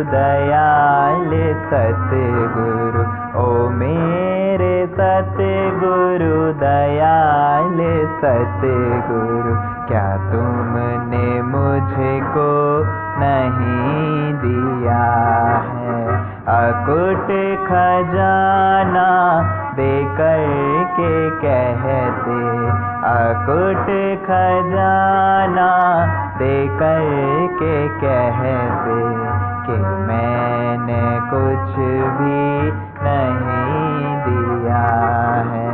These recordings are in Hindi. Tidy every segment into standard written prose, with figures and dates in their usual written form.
दयाल सतगुरु, ओ मेरे सतगुरु दयाल सतगुरु, क्या तुमने मुझको नहीं दिया है अकुट खजाना देकर के कहते, अकुट खजाना देकर के कहते कि मैंने कुछ भी नहीं दिया है।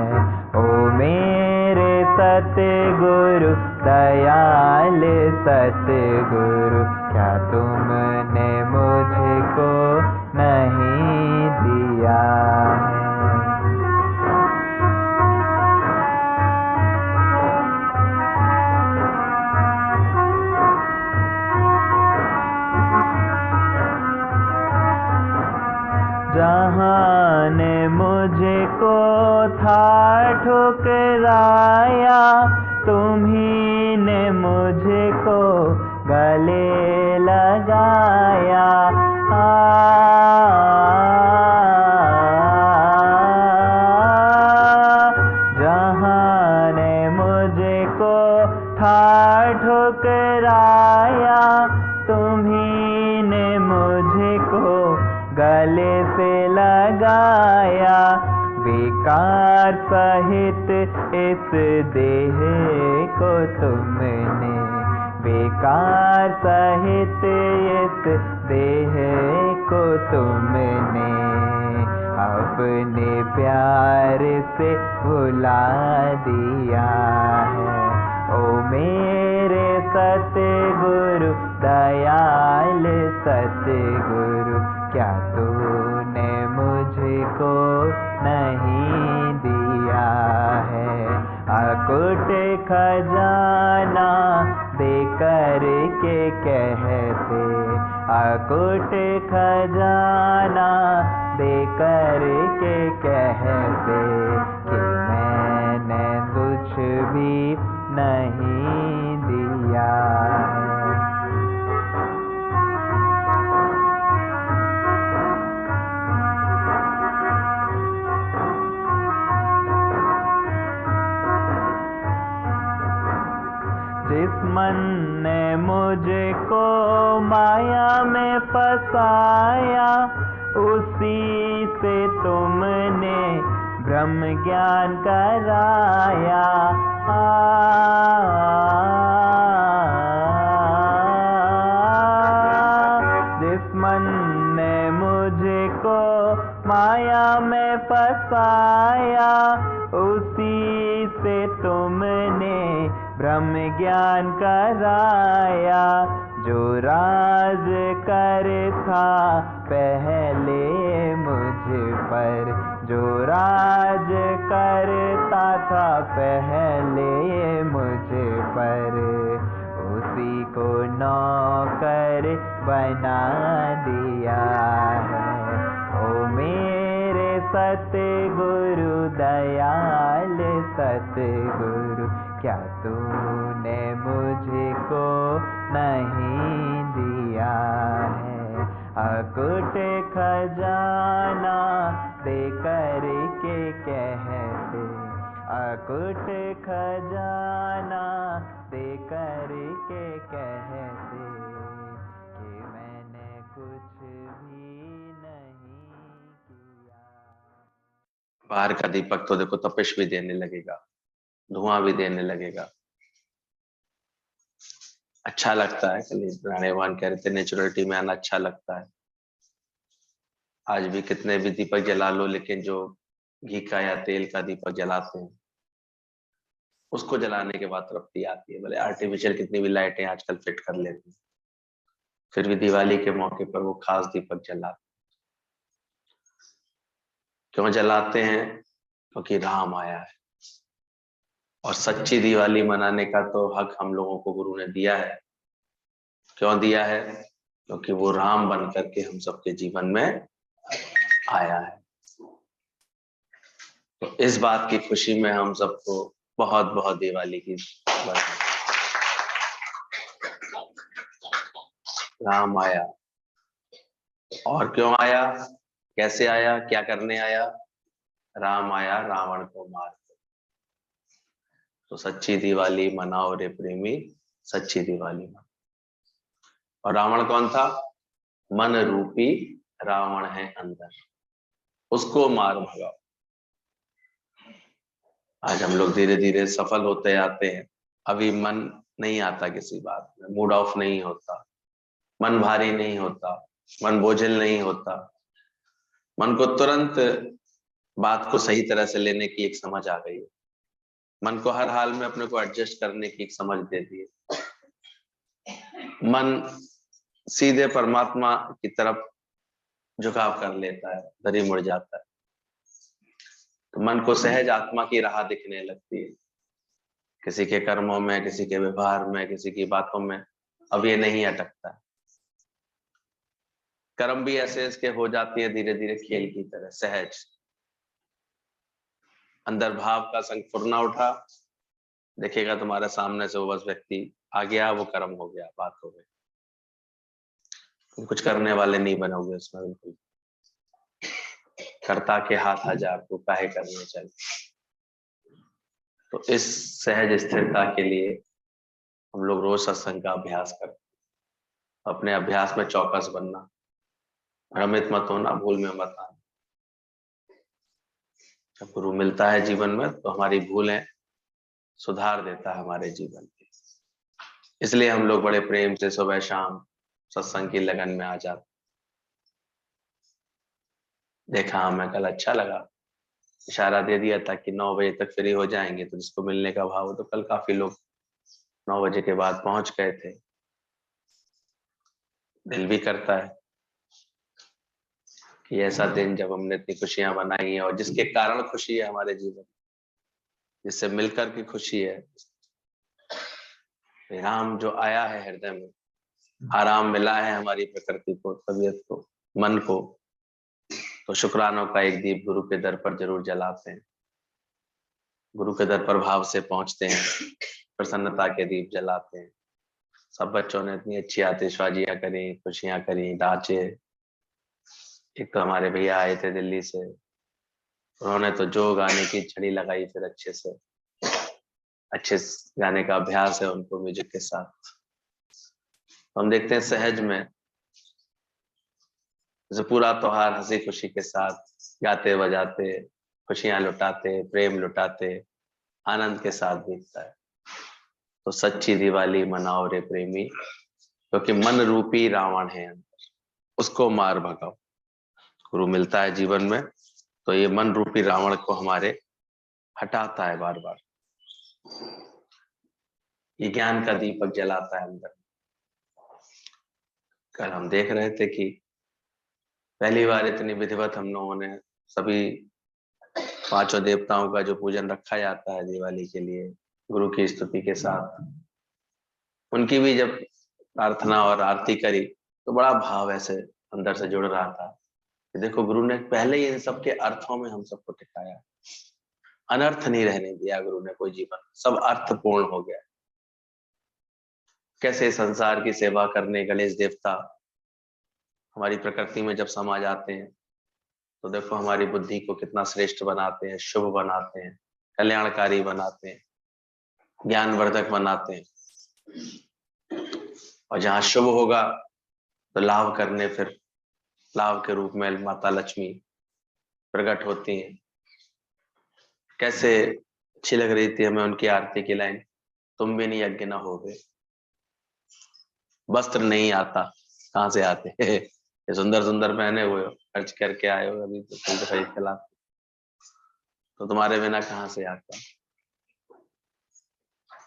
ओ मेरे सतगुरु दयाल सतगुरु, क्या तुमने मुझको नहीं दिया है। जहाँ ने मुझको था ठुकराया, तुम्ही ने मुझको गले लगाया। जहाँ ने मुझको था ठुकराया, तुम्ही ने मुझको गले से लगाया। विकार सहित इस देह को तुमने, विकार सहित इस देह को तुमने अपने प्यार से भुला दिया है। ओ मेरे सतगुरु दयाल सतगुरु, क्या तूने मुझको नहीं दिया है अकुट खजाना देकर के कहते, अकुट खजाना देकर के कहते कि मैंने कुछ भी नहीं दिया है। जिस मन ने मुझको माया में फंसाया, उसी से तुमने ब्रह्म ज्ञान कराया। जिस मन ने मुझको माया में फंसाया, उसी से तुमने ब्रह्म ज्ञान कराया। जो राज करता पहले मुझ पर, जो राज करता था पहले मुझ पर, उसी को नौकर बना दिया है। ओ मेरे सतगुरु दयाल सतगुरु, क्या तूने मुझको नहीं दिया है अकुट खजाना देकर के कहते, अकुट खजाना देकर के कहते कि मैंने कुछ भी नहीं किया। बाहर का दीपक तो देखो तपिश भी देने लगेगा, धुआं भी देने लगेगा। अच्छा लगता है, कल राणे भगवान कह रहे थे नेचुरलिटी में आना अच्छा लगता है। आज भी कितने भी दीपक जला लो, लेकिन जो घी का या तेल का दीपक जलाते हैं उसको जलाने के बाद तृप्ति आती है। भले आर्टिफिशियल कितनी भी लाइटें आजकल फिट कर लेते हैं, फिर भी दिवाली के मौके पर वो खास दीपक जलाते हैं। क्यों जलाते हैं? क्योंकि राम आया है, और सच्ची दिवाली मनाने का तो हक हम लोगों को गुरु ने दिया है। क्यों दिया है? क्योंकि वो राम बन करके हम सबके जीवन में आया है। तो इस बात की खुशी में हम सबको बहुत बहुत दिवाली की बधाई। राम आया, और क्यों आया, कैसे आया, क्या करने आया? राम आया रावण को मार के। तो सच्ची दिवाली मनाओ रे प्रेमी, सच्ची दिवाली मनाओ। और रावण कौन था? मन रूपी रावण है अंदर, उसको मार भगाओ। आज हम लोग धीरे धीरे सफल होते आते हैं, अभी मन नहीं आता किसी बात में, मूड ऑफ नहीं होता, मन भारी नहीं होता, मन बोझिल नहीं होता, मन को तुरंत बात को सही तरह से लेने की एक समझ आ गई है, मन को हर हाल में अपने को एडजस्ट करने की एक समझ दे दी है। मन सीधे परमात्मा की तरफ झुकाव कर लेता है, धरी मुड़ जाता है। तो मन को सहज आत्मा की राह दिखने लगती है, किसी के कर्मों में, किसी के व्यवहार में, किसी की बातों में अब ये नहीं अटकता। कर्म भी ऐसे इसके हो जाती है धीरे धीरे खेल की तरह, सहज। अंदर भाव का संग फुरना उठा, देखिएगा तुम्हारे सामने से वो बस व्यक्ति आ गया, वो कर्म हो गया, बात हो गई। तुम कुछ करने वाले नहीं बनोगे उसमें, बिल्कुल। कर्ता के हाथ हजार, को काहे करने चाहिए। तो इस सहज स्थिरता के लिए हम लोग रोज सत्संग का अभ्यास करते, अपने अभ्यास में चौकस बनना, भ्रमित मत होना, भूल में मत आना। जब गुरु मिलता है जीवन में तो हमारी भूलें सुधार देता है हमारे जीवन की। इसलिए हम लोग बड़े प्रेम से सुबह शाम सत्संग की लगन में आ जाते। देखा हमें कल अच्छा लगा, इशारा दे दिया था कि 9 बजे तक फ्री हो जाएंगे, तो जिसको मिलने का भाव हो, तो कल काफी लोग 9 बजे के बाद पहुंच गए थे। दिल भी करता है कि ऐसा दिन जब हमने इतनी खुशियां बनाई हैं और जिसके कारण खुशी है हमारे जीवन, जिससे मिलकर की खुशी है, राम जो आया है हृदय में, आराम मिला है हमारी प्रकृति को, तबीयत को, मन को, तो शुक्रानों का एक दीप गुरु के दर पर जरूर जलाते हैं। गुरु के दर पर भाव से पहुंचते हैं, प्रसन्नता के दीप जलाते हैं। सब बच्चों ने इतनी अच्छी आतिशबाजियां करी, खुशियां करी, नाचे। एक तो हमारे भैया आए थे दिल्ली से, उन्होंने तो जो गाने की छड़ी लगाई, फिर अच्छे गाने का अभ्यास है उनको म्यूजिक के साथ। हम देखते हैं सहज में जैसे पूरा त्योहार हंसी खुशी के साथ गाते बजाते, खुशियां लुटाते, प्रेम लुटाते, आनंद के साथ बीतता है। तो सच्ची दिवाली मनाओ रे प्रेमी, क्योंकि मन रूपी रावण है अंदर, उसको मार भगाओ। गुरु मिलता है जीवन में तो ये मन रूपी रावण को हमारे हटाता है बार बार, ये ज्ञान का दीपक जलाता है अंदर। कल हम देख रहे थे कि पहली बार इतनी विधिवत हम लोगों ने सभी 5 देवताओं का जो पूजन रखा जाता है दिवाली के लिए, गुरु की स्तुति के साथ, उनकी भी जब प्रार्थना और आरती करी तो बड़ा भाव ऐसे अंदर से जुड़ रहा था कि देखो गुरु ने पहले ही इन सबके अर्थों में हम सबको टिकाया, अनर्थ नहीं रहने दिया गुरु ने कोई जीवन, सब अर्थपूर्ण हो गया। कैसे संसार की सेवा करने गणेश देवता हमारी प्रकृति में जब समा जाते हैं तो देखो हमारी बुद्धि को कितना श्रेष्ठ बनाते हैं, शुभ बनाते हैं, कल्याणकारी बनाते हैं, ज्ञानवर्धक बनाते हैं। और जहां शुभ होगा तो लाभ करने, फिर लाभ के रूप में माता लक्ष्मी प्रकट होती हैं। कैसे अच्छी लग रही थी हमें उनकी आरती की लाइन, तुम भी नहीं यज्ञ न होगे, वस्त्र नहीं आता, कहाँ से आते ये सुंदर सुंदर पहने हुए हो, खर्च करके आए हो, अभी तो खरीद के लाते, तो तुम्हारे बिना कहाँ से आता।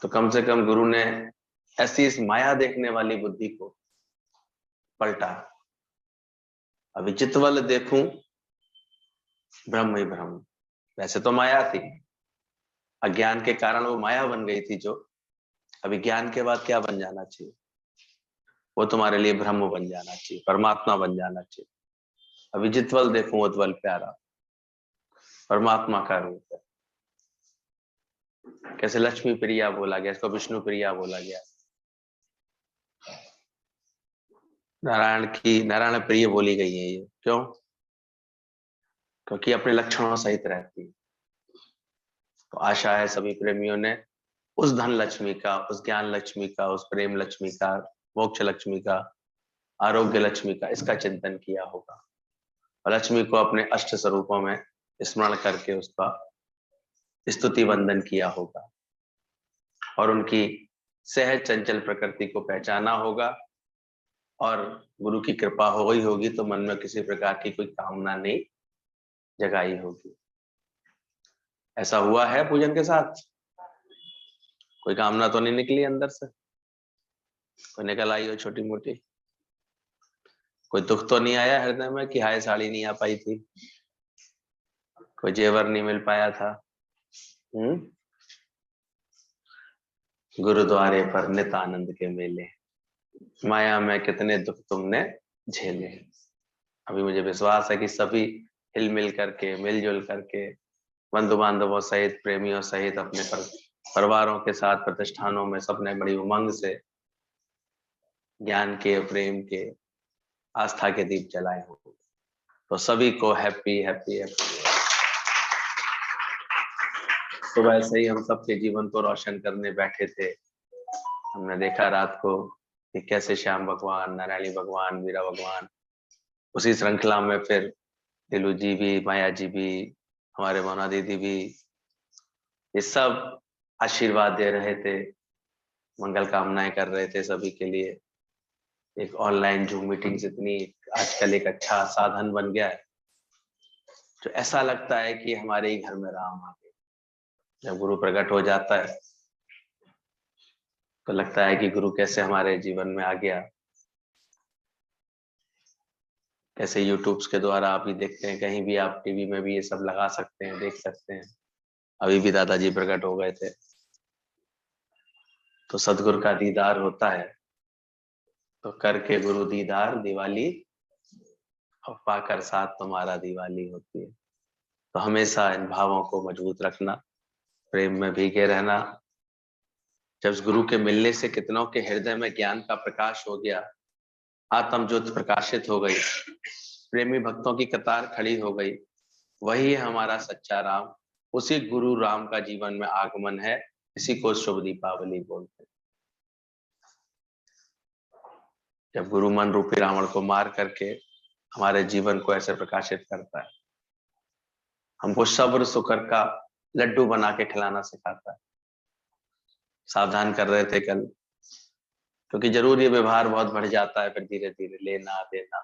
तो कम से कम गुरु ने ऐसी इस माया देखने वाली बुद्धि को पलटा। अभी चितवल देखूं ब्रह्म ही ब्रह्म, वैसे तो माया थी, अज्ञान के कारण वो माया बन गई थी, जो अभी ज्ञान के बाद क्या बन जाना चाहिए, वो तुम्हारे लिए ब्रह्म बन जाना चाहिए, परमात्मा बन जाना चाहिए। अभी जितवल देखूं उतवल प्यारा, परमात्मा का रूप है। कैसे लक्ष्मी प्रिया बोला गया, इसको विष्णु प्रिया बोला गया। नारायण प्रिय बोली गई है ये, क्यों? क्योंकि अपने लक्षणों सहित रहती है। तो आशा है सभी प्रेमियों ने उस धन लक्ष्मी का, उस ज्ञान लक्ष्मी का, उस प्रेम लक्ष्मी का, मोक्ष लक्ष्मी का, आरोग्य लक्ष्मी का इसका चिंतन किया होगा और लक्ष्मी को अपने अष्ट स्वरूपों में स्मरण करके उसका स्तुति वंदन किया होगा और उनकी सहज चंचल प्रकृति को पहचाना होगा और गुरु की कृपा हो गई होगी तो मन में किसी प्रकार की कोई कामना नहीं जगाई होगी। ऐसा हुआ है पूजन के साथ? कोई कामना तो नहीं निकली अंदर से? कोई निकल आई हो छोटी मोटी? कोई दुख तो नहीं आया हृदय में कि हाय साड़ी नहीं आ पाई थी, कोई जेवर नहीं मिल पाया था? गुरुद्वारे पर नित आनंद के मेले, माया में कितने दुख तुमने झेले। अभी मुझे विश्वास है कि सभी हिल मिल करके, मिलजुल करके, बंधु बांधवों सहित, प्रेमियों सहित, अपने परिवारों के साथ प्रतिष्ठानों में सबने बड़ी उमंग से ज्ञान के, प्रेम के, आस्था के दीप जलाए होंगे। तो सभी को हैप्पी हैप्पी हैप्पी। तो वैसे ही हम सबके जीवन को रोशन करने बैठे थे। हमने देखा रात को कि कैसे श्याम भगवान, नारायणी भगवान, मीरा भगवान, उसी श्रृंखला में फिर दिलू जी भी, माया जी भी, हमारे मोना दीदी भी, ये सब आशीर्वाद दे रहे थे, मंगल कामनाएं कर रहे थे सभी के लिए। एक ऑनलाइन जूम मीटिंग इतनी आजकल एक अच्छा साधन बन गया है, तो ऐसा लगता है कि हमारे ही घर में राम आ गए। जब गुरु प्रकट हो जाता है तो लगता है कि गुरु कैसे हमारे जीवन में आ गया। कैसे यूट्यूब्स के द्वारा आप ही देखते हैं, कहीं भी आप टीवी में भी ये सब लगा सकते हैं, देख सकते हैं। अभी भी दादाजी प्रकट हो गए थे। तो सदगुरु का दीदार होता है तो करके गुरु दीदार दिवाली, और पाकर साथ तुम्हारा दिवाली होती है। तो हमेशा इन भावों को मजबूत रखना, प्रेम में भीगे रहना। जब गुरु के मिलने से कितनों के हृदय में ज्ञान का प्रकाश हो गया, आत्म ज्योति प्रकाशित हो गई, प्रेमी भक्तों की कतार खड़ी हो गई, वही है हमारा सच्चा राम। उसी गुरु राम का जीवन में आगमन है, इसी को शुभ दीपावली बोलते हैं। जब गुरु मन रूपी रावण को मार करके हमारे जीवन को ऐसे प्रकाशित करता है, हमको सब्र शुक्र का लड्डू बना के खिलाना सिखाता है। सावधान कर रहे थे कल, क्योंकि जरूर ये व्यवहार बहुत बढ़ जाता है, फिर धीरे धीरे लेना देना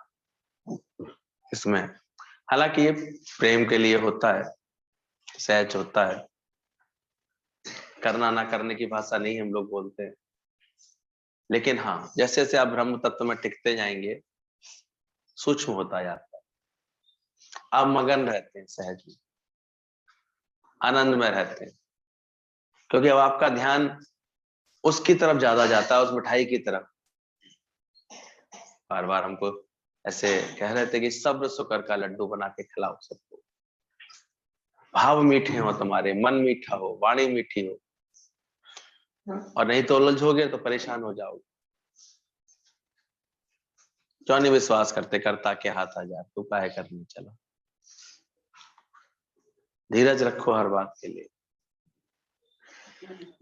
इसमें। हालांकि ये प्रेम के लिए होता है, सहज होता है, करना ना करने की भाषा नहीं हम लोग बोलते हैं। लेकिन हाँ, जैसे जैसे आप ब्रह्म तत्व में टिकते जाएंगे, सूक्ष्म होता जाता है। आप मगन रहते हैं, सहज में, आनंद में रहते हैं, क्योंकि अब आपका ध्यान उसकी तरफ ज्यादा जाता है, उस मिठाई की तरफ। बार बार हमको ऐसे कह रहे थे कि सब्र शुक्र का लड्डू बना के खिलाओ सबको। भाव मीठे हो तुम्हारे, मन मीठा हो, वाणी मीठी हो, और नहीं तो उलझोगे तो परेशान हो जाओगे। क्यों नहीं विश्वास करते, करता के हाथ आ जा, तू काहे करने चला। धीरज रखो हर बात के लिए,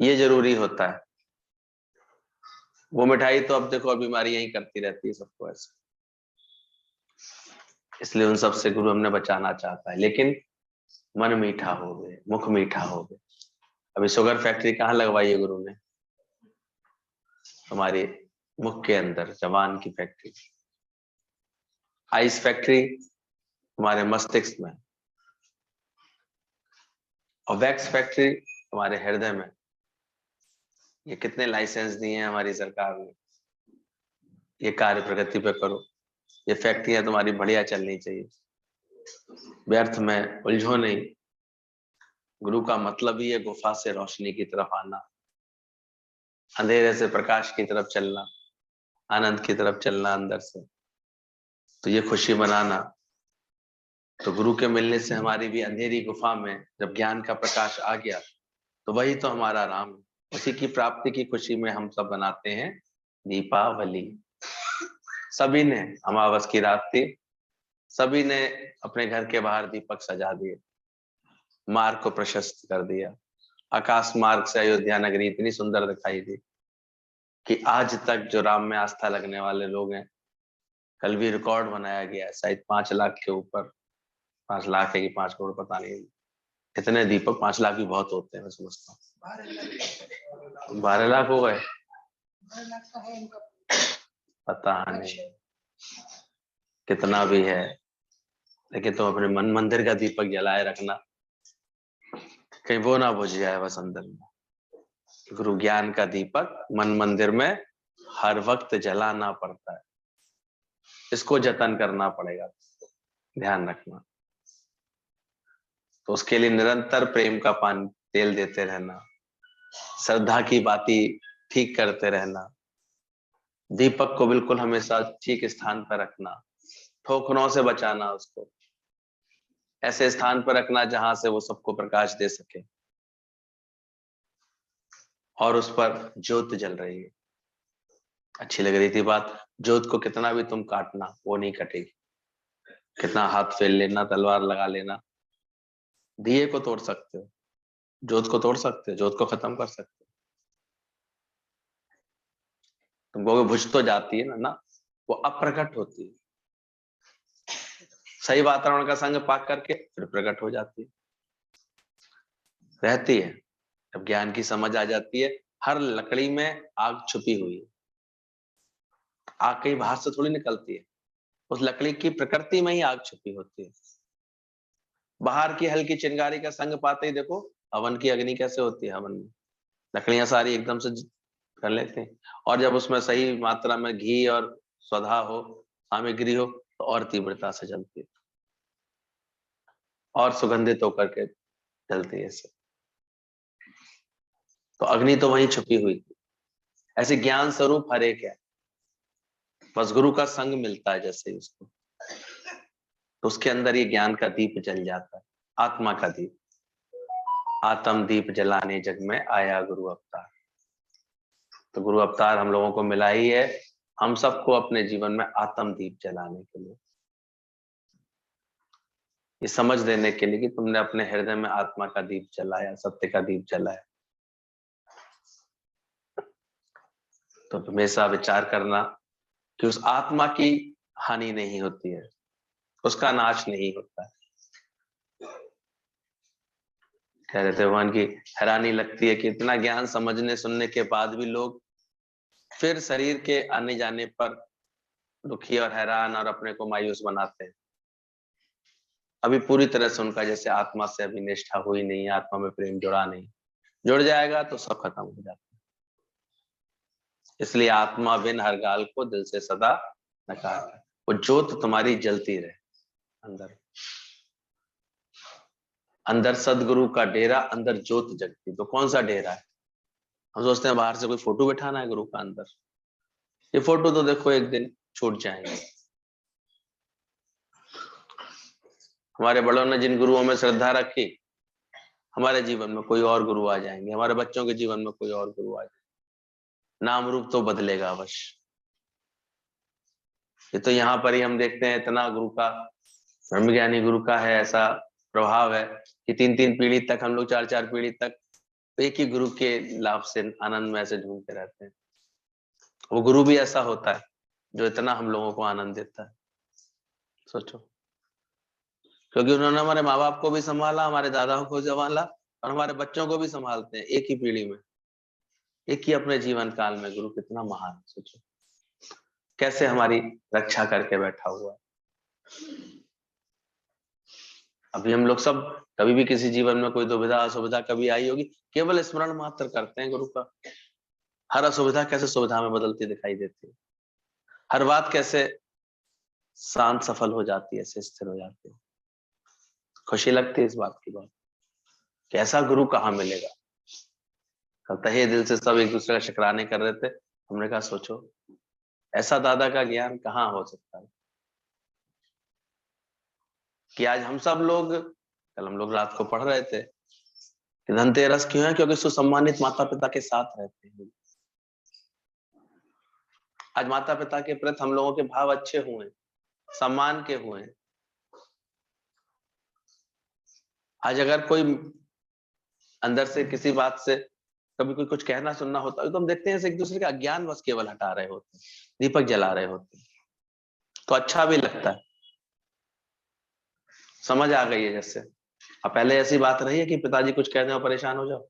ये जरूरी होता है। वो मिठाई तो अब देखो, बीमारी यही करती रहती है सबको ऐसे, इसलिए उन सब से गुरु हमने बचाना चाहता है। लेकिन मन मीठा हो गए, मुख मीठा हो गए। अभी शुगर फैक्ट्री कहाँ लगवाई है गुरु ने? हमारे मुख के अंदर, जवान की फैक्ट्री। आइस फैक्ट्री हमारे मस्तिष्क में, और वैक्स फैक्ट्री हमारे हृदय में। ये कितने लाइसेंस दिए हैं हमारी सरकार ने, ये कार्य प्रगति पे करो, ये फैक्ट्रियां तुम्हारी बढ़िया चलनी चाहिए, व्यर्थ में उलझो नहीं। गुरु का मतलब ही है गुफा से रोशनी की तरफ आना, अंधेरे से प्रकाश की तरफ चलना, आनंद की तरफ चलना अंदर से। तो ये खुशी मनाना। तो गुरु के मिलने से हमारी भी अंधेरी गुफा में जब ज्ञान का प्रकाश आ गया, तो वही तो हमारा राम है। उसी की प्राप्ति की खुशी में हम सब बनाते हैं दीपावली। सभी ने, अमावस की रात थी, सभी ने अपने घर के बाहर दीपक सजा दिए, मार्ग को प्रशस्त कर दिया। आकाश मार्ग से अयोध्या नगरी इतनी सुंदर दिखाई दी कि आज तक जो राम में आस्था लगने वाले लोग हैं, कल भी रिकॉर्ड बनाया गया है शायद 5 लाख के ऊपर, 5 लाख है कि 5 करोड़ पता नहीं, इतने दीपक, 5 लाख भी बहुत होते हैं मैं समझता हूँ। 12 लाख हो गए, पता नहीं कितना भी है, लेकिन तुम अपने मन मंदिर का दीपक जलाए रखना, कहीं वो ना बुझ जाए बस अंदर में। गुरु ज्ञान का दीपक मन मंदिर में हर वक्त जलाना पड़ता है, इसको जतन करना पड़ेगा, ध्यान रखना। तो उसके लिए निरंतर प्रेम का पानी तेल देते रहना, श्रद्धा की बातें ठीक करते रहना, दीपक को बिल्कुल हमेशा ठीक स्थान पर रखना, ठोकरों से बचाना, उसको ऐसे स्थान पर रखना जहां से वो सबको प्रकाश दे सके, और उस पर ज्योत जल रही है। अच्छी लग रही थी बात, ज्योत को कितना भी तुम काटना वो नहीं कटेगी, कितना हाथ फेर लेना, तलवार लगा लेना, दिए को तोड़ सकते हो, ज्योत को तोड़ सकते हो, ज्योत को खत्म कर सकते हो। तुम कहोगे बुझ तो जाती है ना, वो अप्रकट होती है, सही वातावरण का संग पा करके फिर प्रकट हो जाती है, रहती है। जब ज्ञान की समझ आ जाती है, हर लकड़ी में आग छुपी हुई है, आग कहीं बाहर से थोड़ी निकलती है, उस लकड़ी की प्रकृति में ही आग छुपी होती है। बाहर की हल्की चिंगारी का संग पाते ही देखो हवन की अग्नि कैसे होती है, हवन में लकड़ियां सारी एकदम से कर लेते हैं, और जब उसमें सही मात्रा में घी और स्वधा हो, सामग्री हो, तो और तीव्रता से जलती है और सुगंधित होकर के जलती है इससे। तो अग्नि तो वहीं छुपी हुई थी। ऐसे ज्ञान स्वरूप हर एक है, बस गुरु का संग मिलता है जैसे ही उसको, तो उसके अंदर ये ज्ञान का दीप जल जाता है, आत्मा का दीप। आत्म दीप जलाने जग में आया गुरु अवतार। तो गुरु अवतार हम लोगों को मिला ही है, हम सबको अपने जीवन में आत्म दीप जलाने के लिए, ये समझ देने के लिए कि तुमने अपने हृदय में आत्मा का दीप जलाया, सत्य का दीप जलाया। तो हमेशा विचार करना कि उस आत्मा की हानि नहीं होती है, उसका नाश नहीं होता है। कह रहे थे भगवान की हैरानी लगती है कि इतना ज्ञान समझने सुनने के बाद भी लोग फिर शरीर के आने जाने पर दुखी और हैरान और अपने को मायूस बनाते हैं। अभी पूरी तरह से उनका जैसे आत्मा से अभी निष्ठा हुई नहीं है, आत्मा में प्रेम जुड़ा नहीं, जुड़ जाएगा तो सब खत्म हो जाता है। इसलिए आत्मा बिन हर गाल को दिल से सदा नकार, वो ज्योत तुम्हारी जलती रहे अंदर, अंदर सदगुरु का डेरा, अंदर ज्योत जगती। तो कौन सा डेरा है? हम सोचते हैं बाहर से कोई फोटो बैठाना है गुरु का अंदर, ये फोटो तो देखो एक दिन छूट जाएंगे। हमारे बड़ों ने जिन गुरुओं में श्रद्धा रखी, हमारे जीवन में कोई और गुरु आ जाएंगे, हमारे बच्चों के जीवन में कोई और गुरु आ जाएंगे, नाम रूप तो बदलेगा अवश्य। ये तो यहाँ पर ही हम देखते हैं, इतना गुरु का, ब्रह्मज्ञानी गुरु का है ऐसा प्रभाव है कि 3-3 पीढ़ी तक हम लोग, 4-4 पीढ़ी तक एक ही गुरु के लाभ से आनंद में ऐसे ढूंढते रहते हैं। वो गुरु भी ऐसा होता है जो इतना हम लोगों को आनंद देता है, सोचो। क्योंकि उन्होंने हमारे माँ बाप को भी संभाला, हमारे दादाओं को संभाला, और हमारे बच्चों को भी संभालते हैं एक ही पीढ़ी में, एक ही अपने जीवन काल में। गुरु कितना महान, सोचो कैसे हमारी रक्षा करके बैठा हुआ है। अभी हम लोग सब कभी भी किसी जीवन में कोई दुविधा असुविधा कभी आई होगी, केवल स्मरण मात्र करते हैं गुरु का, हर असुविधा कैसे सुविधा में बदलती दिखाई देती है, हर बात कैसे शांत सफल हो जाती है, ऐसे स्थिर हो जाती है। खुशी लगती है इस बात की बहुत, कि ऐसा गुरु कहाँ मिलेगा। कल तहे दिल से सब एक दूसरे का शुक्राने कर रहे थे, हमने कहा सोचो ऐसा दादा का ज्ञान कहाँ हो सकता है, कि आज हम सब लोग, कल हम लोग रात को पढ़ रहे थे कि धनतेरस क्यों है, क्योंकि सुसम्मानित माता पिता के साथ रहते हैं। आज माता पिता के प्रति हम लोगों के भाव अच्छे हुए, सम्मान के हुए। आज अगर कोई अंदर से किसी बात से कभी कोई कुछ कहना सुनना होता है तो हम देखते हैं एक दूसरे का अज्ञान बस केवल हटा रहे होते हैं, दीपक जला रहे होते हैं, तो अच्छा भी लगता है, समझ आ गई है। जैसे अब पहले ऐसी बात रही है कि पिताजी कुछ कहते हो परेशान हो जाओ,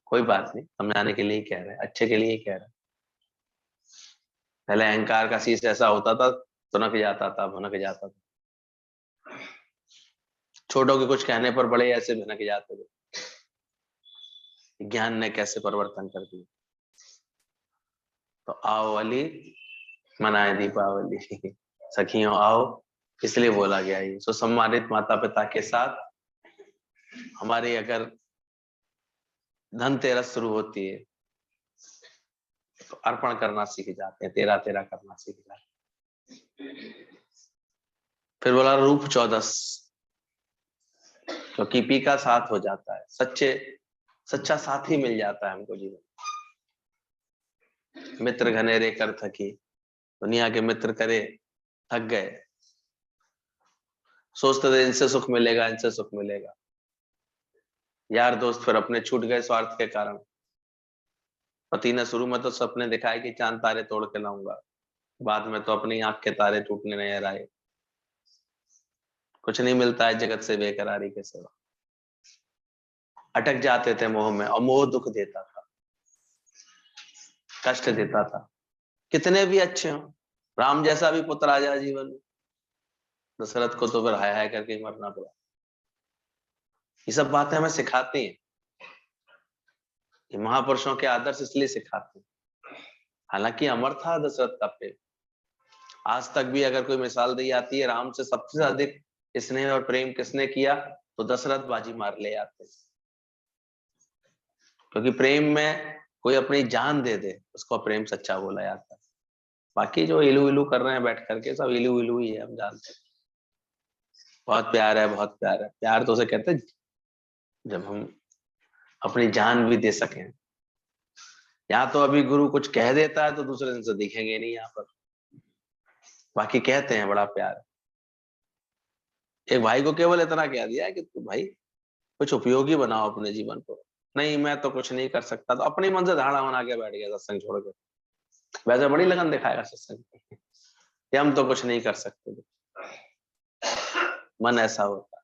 कोई बात नहीं, समझाने के लिए ही कह रहे हैं, अच्छे के लिए ही कह रहे हैं। पहले अहंकार का शीश ऐसा होता था, तुनक जाता था, भुनक जाता था। छोटों के कुछ कहने पर बड़े ऐसे भनक जाते थे। ज्ञान ने कैसे परिवर्तन कर दिया। तो आओ अली मनाए दीपावली, सखियों आओ, इसलिए बोला गया ये। सो सम्मानित माता पिता के साथ हमारी अगर धनतेरस शुरू होती है तो अर्पण करना सीख जाते हैं, तेरा तेरा करना सीख जाते हैं। फिर बोला रूप 14, क्योंकि पी का साथ हो जाता है, सच्चा साथी मिल जाता है हमको जीवन। मित्र घनेरे कर थकी, दुनिया के मित्र करे थक गए, सोचते थे इनसे सुख मिलेगा, इनसे सुख मिलेगा। यार दोस्त फिर अपने छूट गए स्वार्थ के कारण। पति ने शुरू में तो सपने दिखाए कि चांद तारे तोड़ के लाऊंगा, बाद में तो अपनी आंख के तारे टूटने नजर आए। कुछ नहीं मिलता है जगत से बेकरारी के सिवा। अटक जाते थे मोह में, और मोह दुख देता था, कष्ट देता था। कितने भी अच्छे हो, राम जैसा भी पुत्र आ जाए जीवन में, दशरथ को तो फिर हाय हाय करके ही मरना पड़ा। ये सब बातें हमें सिखाती हैं, ये महापुरुषों के आदर्श इसलिए सिखाते हैं। हालांकि अमर था दशरथ का प्रेम, आज तक भी अगर कोई मिसाल दी जाती है राम से सबसे अधिक स्नेह और प्रेम किसने किया, तो दशरथ बाजी मार ले आते, क्योंकि प्रेम में कोई अपनी जान दे दे उसको प्रेम सच्चा बोला जाता है। बाकी जो इलू इलू कर रहे हैं बैठ करके, सब इलू इलू ही है, हम जानते हैं। बहुत प्यार है, बहुत प्यार है, प्यार तो उसे कहते हैं जब हम अपनी जान भी दे सकें। यहाँ तो अभी गुरु कुछ कह देता है तो दूसरे दिन से दिखेंगे नहीं यहाँ पर, बाकी कहते हैं बड़ा प्यार। एक भाई को केवल इतना कह दिया है कि तू भाई कुछ उपयोगी बनाओ अपने जीवन को। नहीं मैं तो कुछ नहीं कर सकता, तो अपनी मन से धारणा बना के बैठ गया सत्संग छोड़ के। वैसे बड़ी लगन दिखाएगा सत्संग कि हम तो कुछ नहीं कर सकते, मन ऐसा होता है।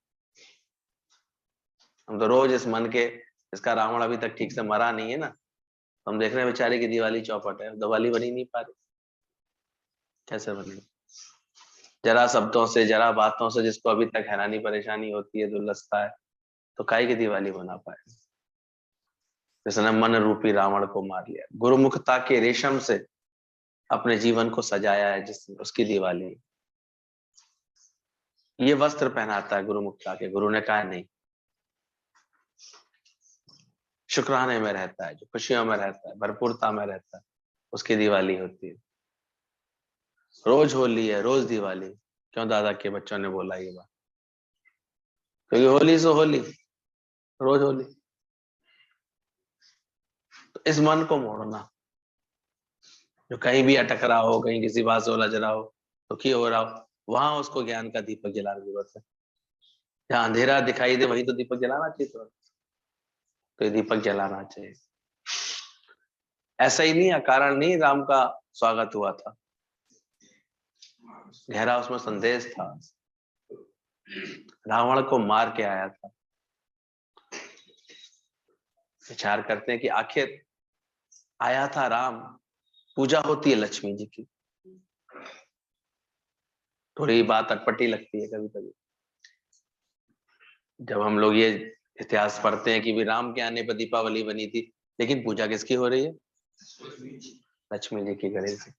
हम तो रोज इस मन के, इसका रावण अभी तक ठीक से मरा नहीं है ना, हम देख रहे हैं बेचारे की दिवाली चौपट है, दिवाली बनी नहीं पा रही। कैसे बनी? जरा शब्दों से, जरा बातों से जिसको अभी तक हैरानी परेशानी होती है, दुर्लसता है, तो काहे की दिवाली बना पाए? जिसने मन रूपी रावण को मार लिया, गुरुमुखता के रेशम से अपने जीवन को सजाया है जिसने, उसकी दिवाली। ये वस्त्र पहनाता है गुरुमुखता के, गुरु ने कहा नहीं, शुक्राने में रहता है, जो खुशियों में रहता है, भरपूरता में रहता है, उसकी दिवाली होती है। रोज होली है, रोज दिवाली। क्यों दादा के बच्चों ने बोला ये बात? क्योंकि होली सो होली, रोज होली। तो इस मन को मोड़ना, जो कहीं भी अटक रहा हो, कहीं किसी बात से उलझ रहा हो, दुखी हो रहा हो, वहां उसको ज्ञान का दीपक जलाने की जरूरत है। जहाँ अंधेरा दिखाई दे वहीं तो दीपक जलाना चाहिए, तो ये दीपक जलाना चाहिए। ऐसा ही नहीं, अकारण नहीं राम का स्वागत हुआ था, गहरा उसमें संदेश था। रावण को मार के आया था। विचार करते हैं कि आखिर आया था राम, पूजा होती है लक्ष्मी जी की। थोड़ी बात अटपटी लगती है कभी कभी जब हम लोग ये इतिहास पढ़ते हैं कि भी राम के आने पर दीपावली बनी थी, लेकिन पूजा किसकी हो रही है? लक्ष्मी जी की गणेश जी।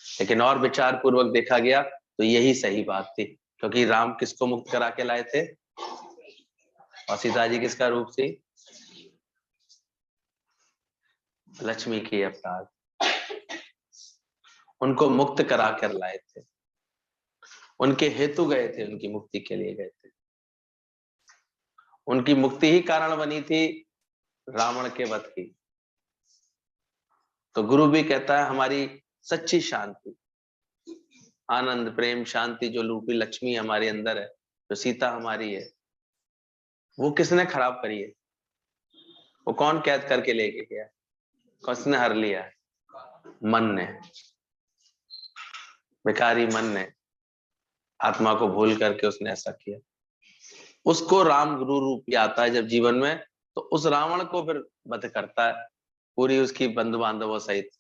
लेकिन और विचार पूर्वक देखा गया तो यही सही बात थी, क्योंकि राम किसको मुक्त करा के लाए थे, और सीता जी किसका रूप थी? लक्ष्मी की अवतार। उनको मुक्त करा कर लाए थे, उनके हेतु गए थे, उनकी मुक्ति के लिए गए थे। उनकी मुक्ति ही कारण बनी थी रावण के वध की। तो गुरु भी कहता है हमारी सच्ची शांति, आनंद, प्रेम, शांति जो रूपी लक्ष्मी हमारे अंदर है, जो सीता हमारी है, वो किसने खराब करी है? वो कौन कैद करके लेके गया? किसने हर लिया है? मन ने, बेकारी मन ने, आत्मा को भूल करके उसने ऐसा किया। उसको राम गुरु रूप आता है जब जीवन में, तो उस रावण को फिर वध करता है, पूरी उसकी बंधु बांधवों सहित,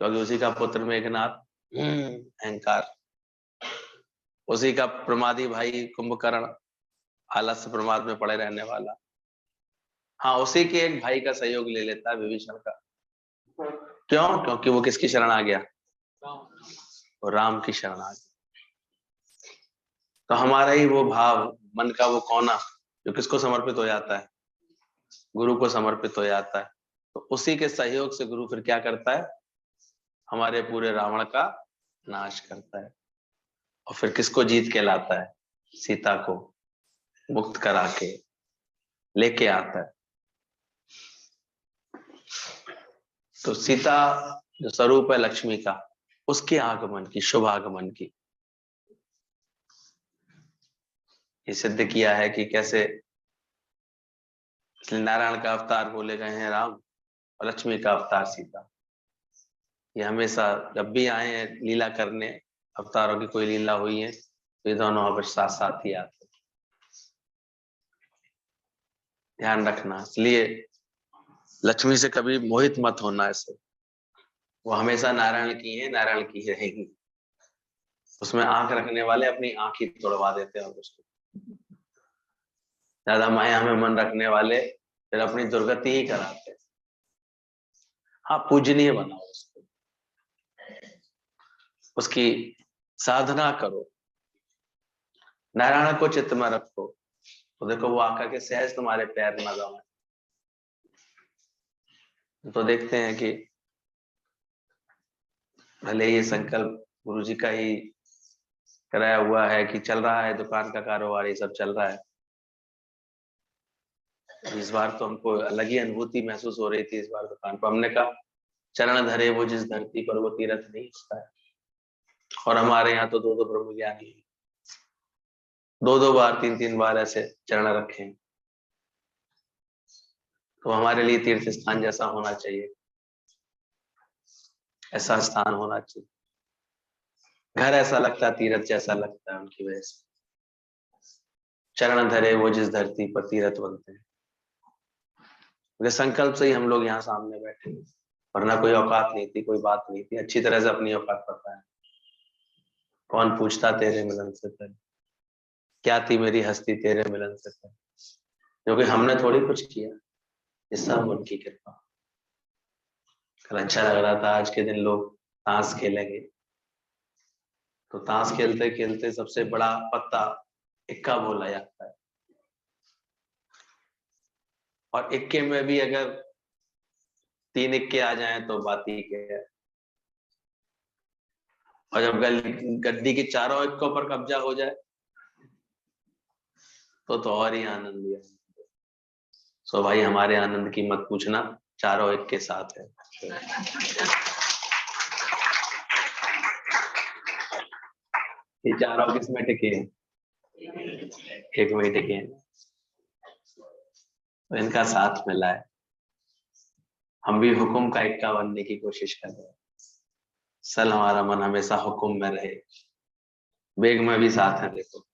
क्योंकि उसी का पुत्र मेघनाथ, अहंकार, उसी का प्रमादी भाई कुंभकर्ण, आलस्य प्रमाद में पड़े रहने वाला, हाँ उसी के एक भाई का सहयोग ले लेता है, विभीषण का। क्यों? क्योंकि वो किसकी शरण आ गया? वो राम की शरण आ गया। तो हमारा ही वो भाव, मन का वो कोना जो किसको समर्पित हो जाता है? गुरु को समर्पित हो जाता है। तो उसी के सहयोग से गुरु फिर क्या करता है? हमारे पूरे रावण का नाश करता है, और फिर किसको जीत के लाता है? सीता को मुक्त करा के लेके आता है। तो सीता जो स्वरूप है लक्ष्मी का, उसके आगमन की, शुभ आगमन की ये सिद्ध किया है कि कैसे नारायण का अवतार बोले गए हैं राम, और लक्ष्मी का अवतार सीता। ये हमेशा जब भी आए हैं लीला करने, अवतारों की कोई लीला हुई है, तो ये दोनों हमेशा साथ साथ ही आते हैं। ध्यान रखना, इसलिए लक्ष्मी से कभी मोहित मत होना। ऐसे वो हमेशा नारायण की है, नारायण की रहेगी। उसमें आंख रखने वाले अपनी आंख ही तोड़वा देते हैं उसको। ज्यादा माया में मन रखने वाले फिर अपनी दुर्गति ही कराते हैं। हाँ, पूजनीय बनाओ उसको, उसकी साधना करो, नारायण को चित्त में रखो, तो देखो वो आकर के सहज तुम्हारे पैर न दबाए। तो देखते हैं कि भले ये संकल्प गुरु जी का ही कराया हुआ है कि चल रहा है, दुकान का कारोबार ये सब चल रहा है। इस बार तो हमको अलग ही अनुभूति महसूस हो रही थी। इस बार दुकान पर हमने कहा चरण धरे वो जिस धरती पर, वो तीर्थ नहीं होता है। और हमारे यहाँ तो 2-2 ब्रह्म ज्ञानी, 2-2 बार, 3-3 बार ऐसे चरण रखे। तो हमारे लिए तीर्थ स्थान जैसा होना चाहिए, ऐसा स्थान होना चाहिए। घर ऐसा लगता है, तीर्थ जैसा लगता है उनकी वजह से। चरण धरे वो जिस धरती पर, तीर्थ बनते हैं। संकल्प से ही हम लोग यहाँ सामने बैठे, वरना कोई औकात नहीं थी, कोई बात नहीं थी। अच्छी तरह से अपनी औकात पता है। कौन पूछता तेरे मिलन से पहले, क्या थी मेरी हस्ती तेरे मिलन से पहले, क्योंकि हमने थोड़ी कुछ किया, ये सब उनकी कृपा। कल अच्छा लग रहा था, आज के दिन लोग ताश खेलेंगे, तो ताश खेलते खेलते सबसे बड़ा पत्ता इक्का बोला जाता है। और इक्के में भी अगर 3 इक्के आ जाएं तो बात ही क्या है। और जब गड्डी के चारों इक्कों पर कब्जा हो जाए तो और ही आनंद है। सो भाई हमारे आनंद की मत पूछना, चारों इक्के साथ है। ये चारों किसमें टिके हैं? एक में टिके हैं, तो इनका साथ मिला है। हम भी हुक्म का इक्का बनने की कोशिश कर रहे हैं। सल हमारा मन हमेशा हुक्म में रहे। बेग में भी साथ है, देखो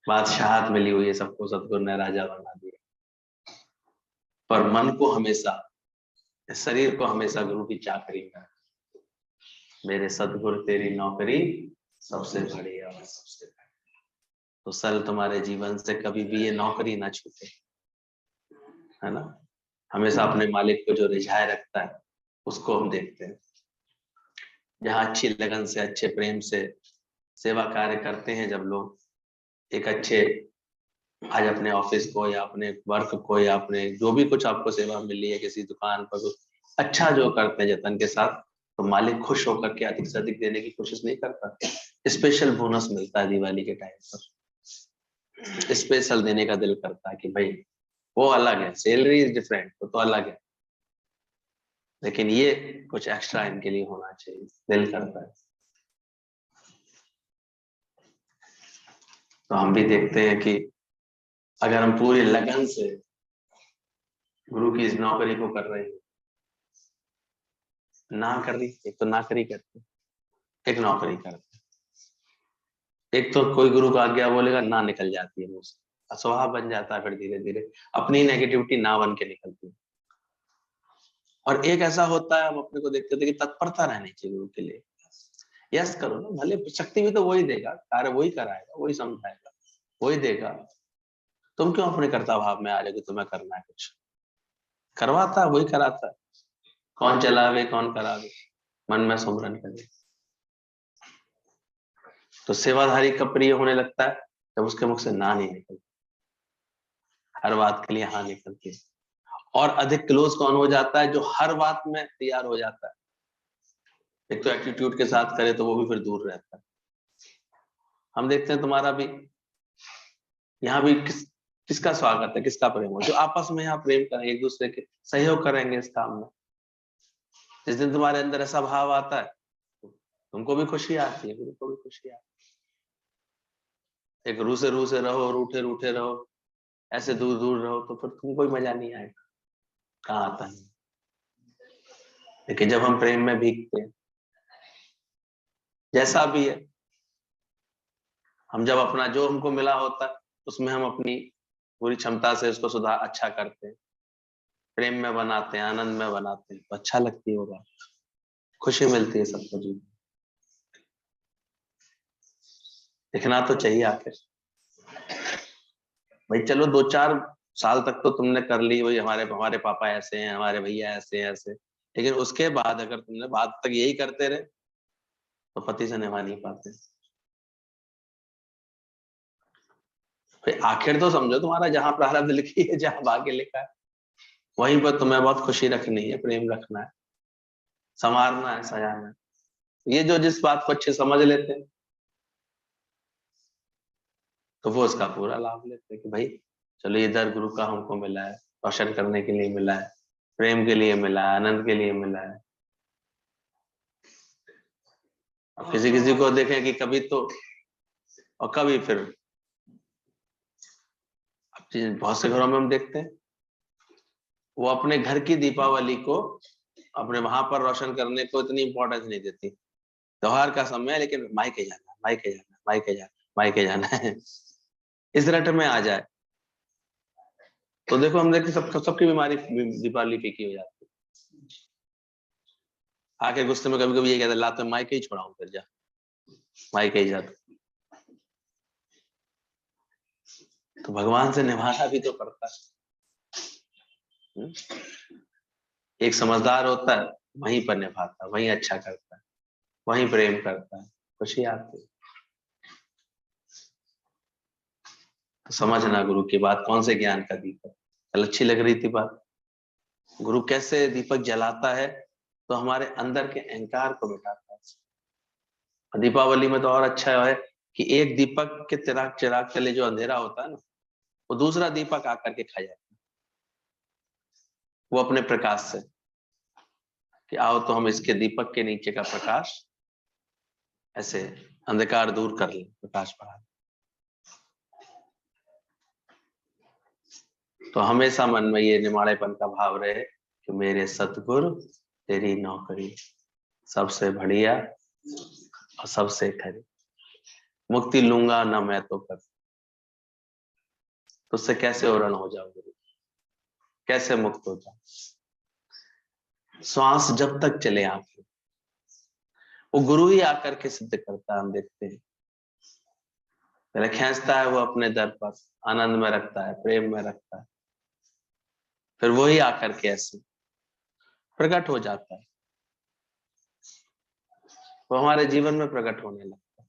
बादशाहत मिली हुई है सबको, सतगुरु ने राजा बना दिया। पर मन को हमेशा, शरीर को हमेशा गुरु की चाकरी में। मेरे सतगुरु तेरी नौकरी सबसे बड़ी है और सबसे बड़ी। तो सल तुम्हारे जीवन से कभी भी ये नौकरी ना छूटे, है ना। हमेशा अपने मालिक को जो रिझाए रखता है उसको हम देखते हैं। जहाँ अच्छी लगन से, अच्छे प्रेम से सेवा कार्य करते हैं जब लोग, एक अच्छे, आज अपने ऑफिस को या अपने वर्क को या अपने जो भी कुछ आपको सेवा मिली है किसी दुकान पर, कुछ अच्छा जो करते हैं जतन के साथ, तो मालिक खुश होकर के अधिक से अधिक देने की कोशिश नहीं करता। स्पेशल बोनस मिलता है दिवाली के टाइम पर, स्पेशल देने का दिल करता है कि भाई वो अलग है, सैलरी इज डिफरेंट, तो अलग है। लेकिन ये कुछ एक्स्ट्रा इनके लिए होना चाहिए, दिल करता है। तो हम भी देखते हैं कि अगर हम पूरी लगन से गुरु की इस नौकरी को कर रहे हैं, ना करी, एक तो नौकरी करते, एक नौकरी करते, एक तो कोई गुरु का आज्ञा बोलेगा ना निकल जाती है मुंह से, स्वभाव बन जाता है, फिर धीरे धीरे अपनी नेगेटिविटी ना बन के निकलती है। और एक ऐसा होता है, हम अपने को देखते थे कि तत्परता रहनी चाहिए गुरु के लिए। यस करो ना, भले शक्ति भी तो वही देगा, कार्य वही कराएगा, वही समझाएगा, वही देगा। तुम क्यों अपने कर्ता भाव में आ जाओगे, तुम्हें करना है कुछ? करवाता है वही कराता है, कौन चलावे कौन करावे, मन में सुमरन करे। तो सेवाधारी कब प्रिय होने लगता है? जब उसके मुख से ना नहीं निकलती, हर बात के लिए हाँ निकलती है। और अधिक क्लोज कौन हो जाता है? जो हर बात में तैयार हो जाता है। एक तो एटीट्यूड के साथ करे तो वो भी फिर दूर रहता है। हम देखते हैं तुम्हारा भी यहाँ भी किसका स्वागत है, किसका प्रेम हो, जो आपस में यहाँ प्रेम करें, एक दूसरे के सहयोग करेंगे इस काम में। जिस दिन तुम्हारे अंदर ऐसा भाव आता है, तुमको भी खुशी आती है, गुरु को भी खुशी आती है। एक रूसे से रहो, रूठे रूठे रहो, ऐसे दूर दूर रहो, तो फिर तुमको कोई मजा नहीं आएगा, कहाँ आता है। लेकिन जब हम प्रेम में भीगते हैं, जैसा भी है, हम जब अपना जो हमको मिला होता है उसमें हम अपनी पूरी क्षमता से उसको सुधार अच्छा करते हैं, प्रेम में बनाते हैं, आनंद में बनाते हैं, तो अच्छा लगती है वो बात, खुशी मिलती है सबको। जी दिखना तो चाहिए आखिर भाई। चलो 2-4 साल तक तो तुमने कर ली, वही हमारे हमारे पापा ऐसे हैं, हमारे भैया ऐसे हैं ऐसे, लेकिन उसके बाद अगर तुमने बाद तक यही करते रहे तो पति से निभा नहीं पाते। फिर आखिर तो समझो, तुम्हारा जहां प्रारब्ध लिखी है, जहां भाग्य लिखा है, वहीं पर तुम्हें बहुत खुशी रखनी है, प्रेम रखना है, संवारना है, सजाना है। ये जो जिस बात को अच्छे समझ लेते हैं तो वो उसका पूरा लाभ लेते हैं कि भाई चलो इधर गुरु का हमको मिला है, रोशन करने के लिए मिला है, प्रेम के लिए मिला है, आनंद के लिए मिला है। अब किसी किसी को देखें कि कभी तो और कभी फिर, अब बहुत से घरों में हम देखते हैं वो अपने घर की दीपावली को अपने वहां पर रोशन करने को इतनी इंपॉर्टेंस नहीं देती। त्योहार का समय है लेकिन मायके जाना, मायके जाना, मायके जाना, मायके जाना है, इस रट में आ जाए तो देखो हम देखते सबकी बीमारी, दीपावली फीकी हो जाती है। आके गुस्से में कभी कभी ये कहते ला तो मायके ही छोड़ाऊं, फिर जा मायके ही जाता। तो भगवान से निभाना भी तो पड़ता है। एक समझदार होता है वहीं पर निभाता है, वहीं अच्छा करता है, वहीं प्रेम करता है, खुशी आती है। तो समझना गुरु की बात, कौन से ज्ञान का दीपक। कल अच्छी लग रही थी बात, गुरु कैसे दीपक जलाता है, तो हमारे अंदर के अहंकार को मिटाता है। दीपावली में तो और अच्छा है कि एक दीपक के चिराग चिराग तले जो अंधेरा होता है ना, वो दूसरा दीपक आकर के खा जाता है, वो अपने प्रकाश से, कि आओ तो हम इसके दीपक के नीचे का प्रकाश ऐसे अंधकार दूर कर ले, प्रकाश बढ़ा। तो हमेशा मन में ये निमाड़ेपन का भाव रहे कि मेरे सतगुरु तेरी नौकरी सबसे बढ़िया और सबसे खरी, मुक्ति लूंगा ना मैं तो कर। तो उससे कैसे ओरण हो जाओ गुरु, कैसे मुक्त हो जाओ? श्वास जब तक चले आंखें, वो गुरु ही आकर के सिद्ध करता है। हम देखते हैं पहले खींचता है वो अपने दर पर, आनंद में रखता है, प्रेम में रखता है, फिर वही आकर के ऐसे प्रकट हो जाता है, वो हमारे जीवन में प्रकट होने लगता है।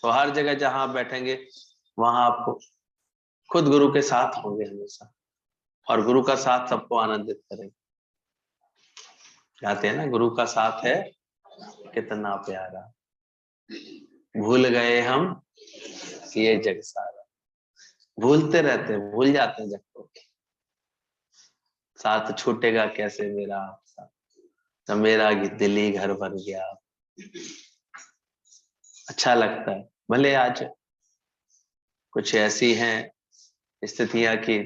तो हर जगह जहां आप बैठेंगे वहां आपको खुद गुरु के साथ होंगे हमेशा, और गुरु का साथ सबको आनंदित करेगा। कहते हैं ना, गुरु का साथ है कितना प्यारा, भूल गए हम ये जग सारा। भूलते रहते हैं, भूल जाते हैं जग को, साथ छूटेगा कैसे मेरा आपसा। तो मेरा दिली घर बन गया। अच्छा लगता है। भले आज कुछ ऐसी हैं स्थितियां कि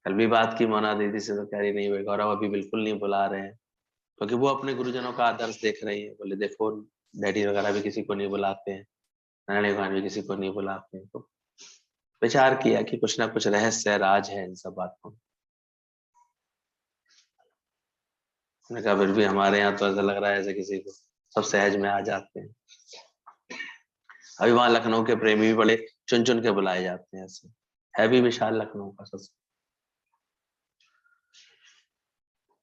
कल भी बात की मोना दीदी से, तो कह रही नहीं भाई गौरव अभी बिल्कुल नहीं बुला रहे हैं, क्योंकि वो अपने गुरुजनों का आदर्श देख रही है। बोले देखो डैडी वगैरह भी किसी को नहीं बुलाते हैं, नारायण भगवान भी किसी को नहीं बुलाते हैं। तो विचार किया कि कुछ ना कुछ रहस्य राज है इन सब बातों में। मैंने कहा फिर भी हमारे यहाँ तो ऐसा लग रहा है जैसे किसी को सब सहज में आ जाते हैं। अभी वहां लखनऊ के प्रेमी भी बड़े चुन चुन के बुलाए जाते हैं, ऐसे है भी विशाल लखनऊ का सब।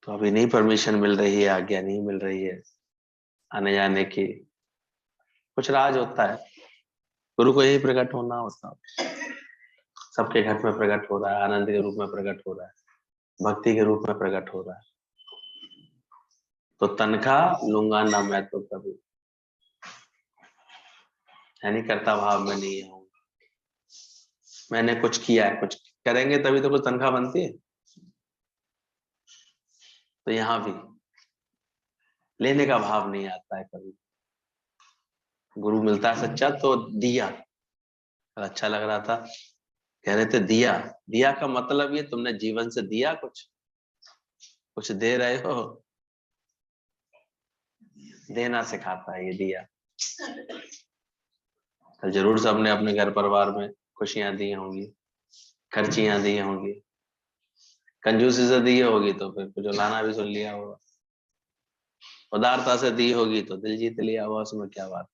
तो अभी नहीं परमिशन मिल रही है, आज्ञा नहीं मिल रही है आने जाने की। कुछ राज होता है, गुरु को यही प्रकट होना होता है। सबके घट में प्रकट हो रहा है, आनंद के रूप में प्रकट हो रहा है, भक्ति के रूप में प्रकट हो रहा है। तो तनख्वाह लूंगा ना मैं तो कभी, यानी कर्ता भाव में नहीं हूं। मैंने कुछ किया है, कुछ करेंगे तभी तो कुछ तनख्वाह बनती है। तो यहां भी लेने का भाव नहीं आता है कभी। गुरु मिलता है सच्चा तो दिया। अच्छा लग रहा था, कह रहे थे दिया, दिया का मतलब ये तुमने जीवन से दिया, कुछ दे रहे हो। देना सिखाता है ये दिया। तो जरूर सबने अपने घर परिवार में खुशियां दी होंगी, खर्चियां दी होंगी, कंजूसी से दी होगी तो फिर कुछ लाना भी सुन लिया होगा, उदारता से दी होगी तो दिल जीत लिया होगा, उसमें क्या बात।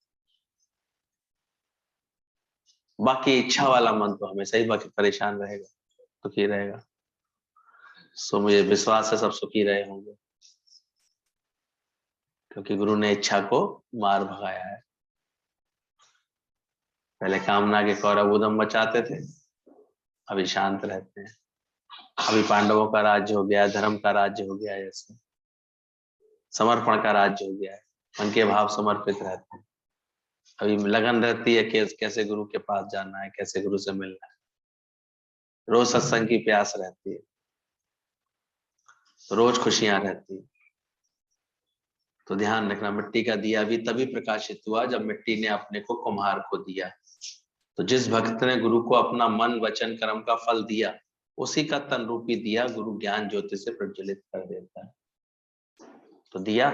बाकी इच्छा वाला मन तो हमेशा ही बाकी परेशान रहेगा, सुखी रहेगा। सो मुझे विश्वास है सब सुखी रहे होंगे, क्योंकि गुरु ने इच्छा को मार भगाया है। पहले कामना के कौरव उदम मचाते थे, अभी शांत रहते हैं। अभी पांडवों का राज्य हो गया, धर्म का राज्य हो गया, ऐसे समर्पण का राज्य हो गया है। मन के भाव समर्पित रहते हैं। अभी लगन रहती है कि कैसे गुरु के पास जाना है, कैसे गुरु से मिलना है। रोज सत्संग की प्यास रहती है, रोज खुशियां रहती है। तो ध्यान रखना, मिट्टी का दिया भी तभी प्रकाशित हुआ जब मिट्टी ने अपने को कुम्हार को दिया। तो जिस भक्त ने गुरु को अपना मन वचन कर्म का फल दिया, उसी का तन रूपी दिया गुरु ज्ञान ज्योति से प्रज्वलित कर देता है। तो दिया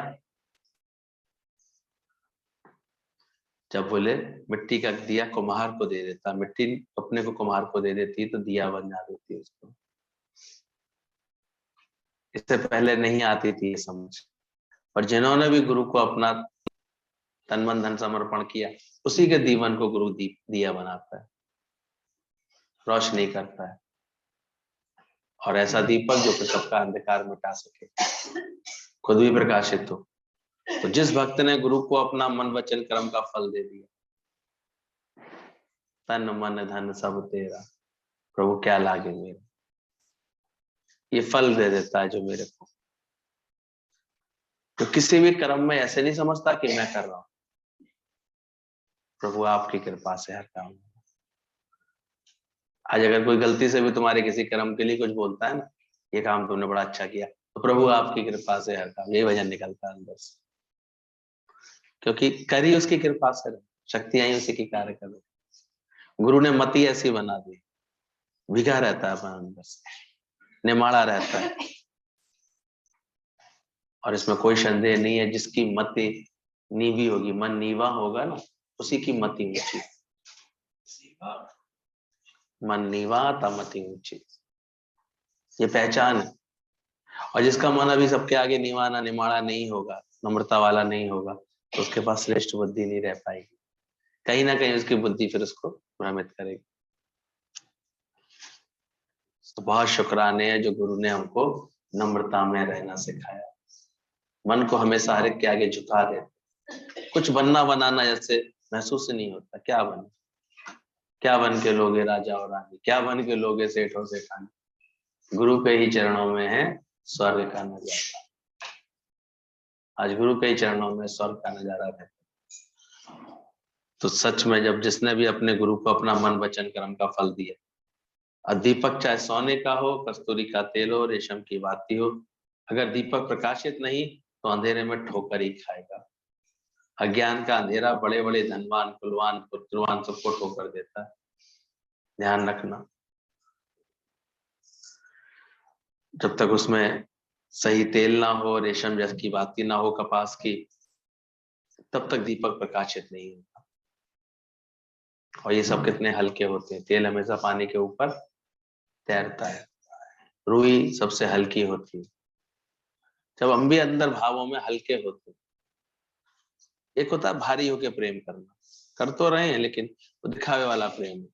जब बोले मिट्टी का दिया कुम्हार को दे देता, मिट्टी अपने को कुम्हार को दे देती तो दिया बन जा देती है उसको। इससे पहले नहीं आती थी ये समझ, पर जिन्होंने भी गुरु को अपना तन मन धन समर्पण किया, उसी के जीवन को गुरु दिया बनाता है, रोशनी करता है। और ऐसा दीपक जो फिर सबका अंधकार मिटा सके, खुद भी प्रकाशित हो। तो जिस भक्त ने गुरु को अपना मन वचन कर्म का फल दे दिया, तन मन धन सब तेरा, प्रभु क्या लागे मेरा, ये फल दे देता है जो मेरे को। तो किसी भी कर्म में ऐसे नहीं समझता कि मैं कर रहा हूं, प्रभु आपकी कृपा से हर काम। आज अगर कोई गलती से भी तुम्हारे किसी कर्म के लिए कुछ बोलता है ना, ये काम तुमने बड़ा अच्छा किया, तो प्रभु आपकी कृपा से हर काम, यही भजन निकलता है अंदर से। क्योंकि करी उसकी कृपा से, शक्तियां ही उसी की कार्य कर रही। गुरु ने मति ऐसी बना दी, भिगा रहता है अपना अंदर से, निमाड़ा रहता है। और इसमें कोई संदेह नहीं है, जिसकी मति नीवी होगी, मन नीवा होगा ना, उसी की मति ऊंची। मन नीवा तमति ऊंची, ये पहचान है। और जिसका मन अभी सबके आगे नीवाना निमाड़ा नहीं होगा, नम्रता वाला नहीं होगा, तो उसके पास श्रेष्ठ बुद्धि नहीं रह पाएगी। कहीं ना कहीं उसकी बुद्धि फिर उसको भ्रमित करेगी। तो बहुत शुक्राने हैं जो गुरु ने हमको नम्रता में रहना सिखाया, मन को हमेशा हर एक के आगे झुका देते। कुछ बनना बनाना जैसे महसूस नहीं होता, क्या बने, क्या बन के लोगे राजा और रानी, क्या बन के लोगे सेठ और सेठानी। गुरु के ही चरणों में है स्वर्ग का नजारा। आज गुरु के ही चरणों में स्वर्ग का नजारा है। तो सच में जब जिसने भी अपने गुरु को अपना मन वचन कर्म का फल दिया, और दीपक चाहे सोने का हो, कस्तूरी का तेल हो, रेशम की बाती हो, अगर दीपक प्रकाशित नहीं तो अंधेरे में ठोकर ही खाएगा। अज्ञान का अंधेरा बड़े बड़े धनवान, कुलवान, पुत्रवान सबको ठोकर देता है। ध्यान रखना, जब तक उसमें सही तेल ना हो, रेशम जस की बाती ना हो कपास की, तब तक दीपक प्रकाशित नहीं होता। और ये सब कितने हल्के होते हैं। तेल हमेशा पानी के ऊपर तैरता है, रुई सबसे हल्की होती है। जब हम भी अंदर भावों में हल्के होते हैं, एक होता है भारी होके प्रेम करना, कर तो रहे हैं लेकिन वो दिखावे वाला प्रेम है,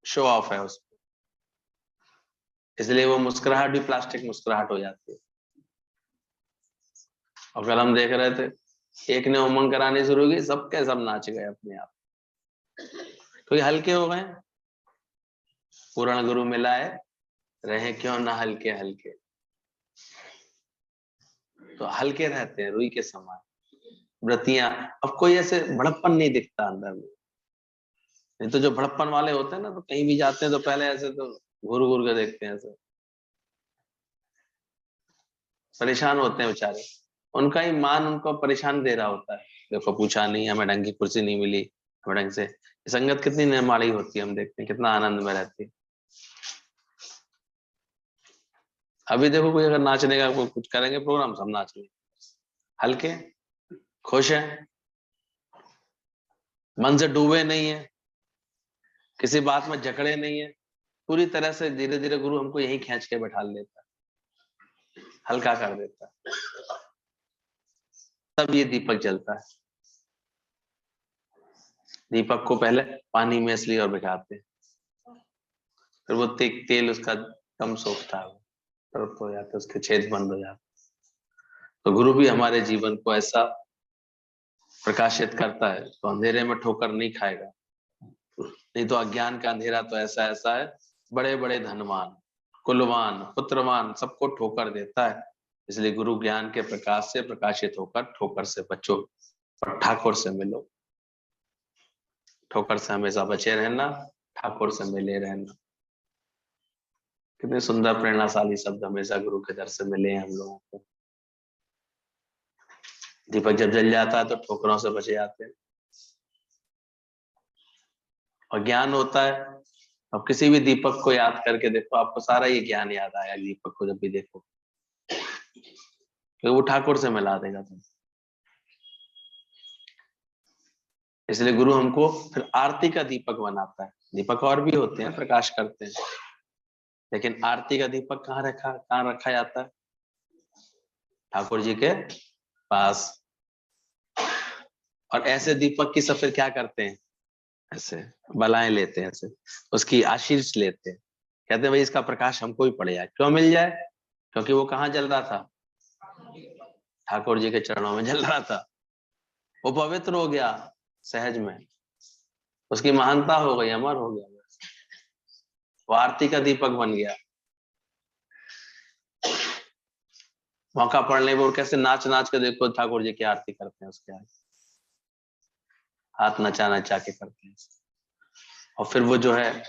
शो ऑफ है उसमें, इसलिए वो मुस्कुराहट भी प्लास्टिक मुस्कुराहट हो जाती है। और कल हम देख रहे थे, एक ने उमंग करानी शुरू की, सबके सब नाच गए अपने आप, क्योंकि हल्के हो गए। पूर्ण गुरु मिलाए रहे क्यों ना हल्के हल्के, तो हल्के रहते हैं रुई के समान व्रतियां। अब कोई ऐसे भड़प्पन नहीं दिखता अंदर में। नहीं तो जो भड़प्पन वाले होते हैं ना, तो कहीं भी जाते हैं तो पहले ऐसे तो घूर घूर के देखते हैं, ऐसे परेशान होते हैं बेचारे। उनका ही मान उनको परेशान दे रहा होता है, देखो पूछा नहीं, हमें ढंग की कुर्सी नहीं मिली, हमें ढंग से। संगत कितनी निर्माणी होती है, हम देखते हैं कितना आनंद में रहती है। अभी देखो कोई अगर नाचने का कोई कुछ करेंगे प्रोग्राम, सब नाच लेंगे, हल्के खुश हैं, मन से डूबे नहीं है, किसी बात में जकड़े नहीं है, पूरी तरह से। धीरे धीरे गुरु हमको यही खींच के बैठा लेता है, हल्का कर देता है, तब ये दीपक जलता है। दीपक को पहले पानी में इसलिए और भिगाते हैं, फिर वो तेल उसका कम सोखता है, तृप्त हो जाता है, उसके छेद बंद हो जाते। तो गुरु भी हमारे जीवन को ऐसा प्रकाशित करता है तो अंधेरे में ठोकर नहीं खाएगा। नहीं तो अज्ञान का अंधेरा तो ऐसा ऐसा है, बड़े बड़े धनवान, कुलवान, पुत्रवान सबको ठोकर देता है। इसलिए गुरु ज्ञान के प्रकाश से प्रकाशित होकर ठोकर से बचो और ठाकुर से मिलो। ठोकर से हमेशा बचे रहना, ठाकुर से मिले रहना। कितने सुंदर प्रेरणाशाली शब्द हमेशा गुरु के दर से मिले हैं हम लोगों को। दीपक जब जल जाता है तो ठोकरों से बचे जाते हैं और ज्ञान होता है। अब किसी भी दीपक को याद करके देखो, आपको सारा ये ज्ञान याद आया दीपक को जब भी देखो, तो वो ठाकुर से मिला देगा तुम। इसलिए गुरु हमको फिर आरती का दीपक बनाता है। दीपक और भी होते हैं, प्रकाश करते हैं, लेकिन आरती का दीपक कहाँ रखा जाता है? ठाकुर जी के पास। और ऐसे दीपक की सब फिर क्या करते हैं, ऐसे बलाएं लेते हैं, ऐसे उसकी आशीष लेते हैं, कहते हैं भाई इसका प्रकाश हमको ही पड़ जाए। क्यों मिल जाए? क्योंकि वो कहाँ जल रहा था? ठाकुर जी के चरणों में जल रहा था। वो पवित्र हो गया सहज में, उसकी महानता हो गई, अमर हो गया, वो आरती का दीपक बन गया। मौका पड़ने पर कैसे नाच नाच के देखो ठाकुर जी की आरती करते हैं, उसके आगे हाथ नचा नचा के करते हैं। और फिर वो जो है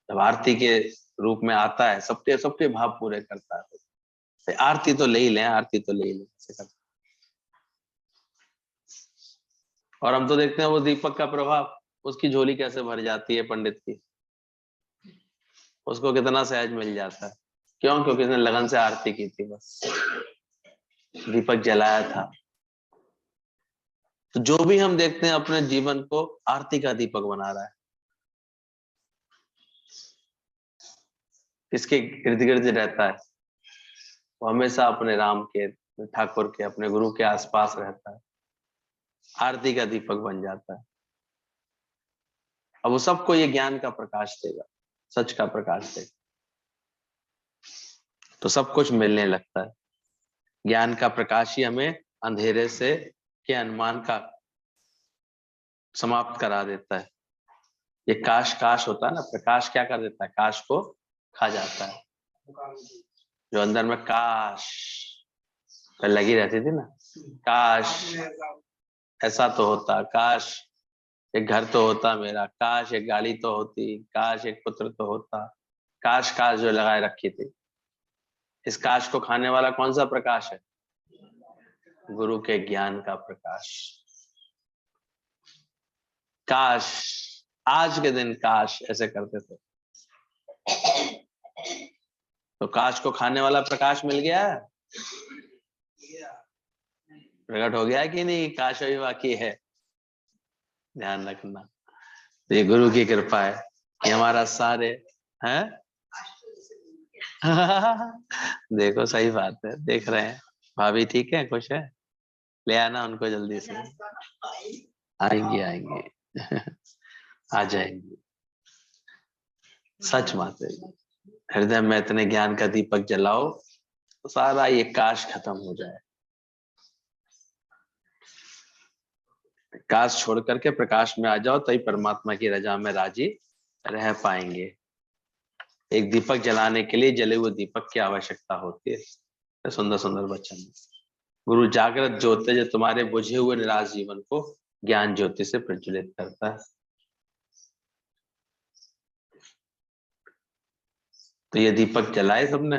जब आरती के रूप में आता है, सबके सबके भाव पूरे करता है। आरती तो ले ही लें, आरती तो ले ही लें, ऐसे करते। और हम तो देखते हैं वो दीपक का प्रभाव, उसकी झोली कैसे भर जाती है पंडित की, उसको कितना सहज मिल जाता है। क्यों? क्योंकि उसने लगन से आरती की थी, बस दीपक जलाया था। तो जो भी हम देखते हैं अपने जीवन को आरती का दीपक बना रहा है, किसके इर्द गिर्द रहता है, वो हमेशा अपने राम के, ठाकुर के, अपने गुरु के आसपास रहता है, आरती का दीपक बन जाता है। अब वो सबको ये ज्ञान का प्रकाश देगा, सच का प्रकाश देगा, तो सब कुछ मिलने लगता है। ज्ञान का प्रकाश ही हमें अंधेरे से के अनुमान का समाप्त करा देता है। ये काश काश होता है ना, प्रकाश क्या कर देता है? काश को खा जाता है। जो अंदर में काश लगी रहती थी ना, काश ऐसा तो होता, काश एक घर तो होता मेरा, काश एक गाड़ी तो होती, काश एक पुत्र तो होता, काश काश जो लगाए रखी थी। इस काश को खाने वाला कौन सा प्रकाश है? गुरु के ज्ञान का प्रकाश। काश आज के दिन काश ऐसे करते थे। तो काश को खाने वाला प्रकाश मिल गया, प्रकट हो गया कि नहीं? काश अभी बाकी है। ध्यान रखना, तो ये गुरु की कृपा है कि हमारा सारे हैं। देखो सही बात है, देख रहे हैं। भाभी ठीक है, खुश है? ले आना उनको जल्दी से। आएंगे आएंगे। आ जाएंगे। सच बात है। हृदय में इतने ज्ञान का दीपक जलाओ तो सारा ये काश खत्म हो जाए। काश छोड़ करके प्रकाश में आ जाओ, तभी परमात्मा की रजा में राजी रह पाएंगे। एक दीपक जलाने के लिए जले हुए दीपक की आवश्यकता होती है। सुंदर सुंदर वचन। गुरु जागृत ज्योति जो तुम्हारे बुझे हुए निराश जीवन को ज्ञान ज्योति से प्रज्वलित करता है। तो ये दीपक जलाए सबने।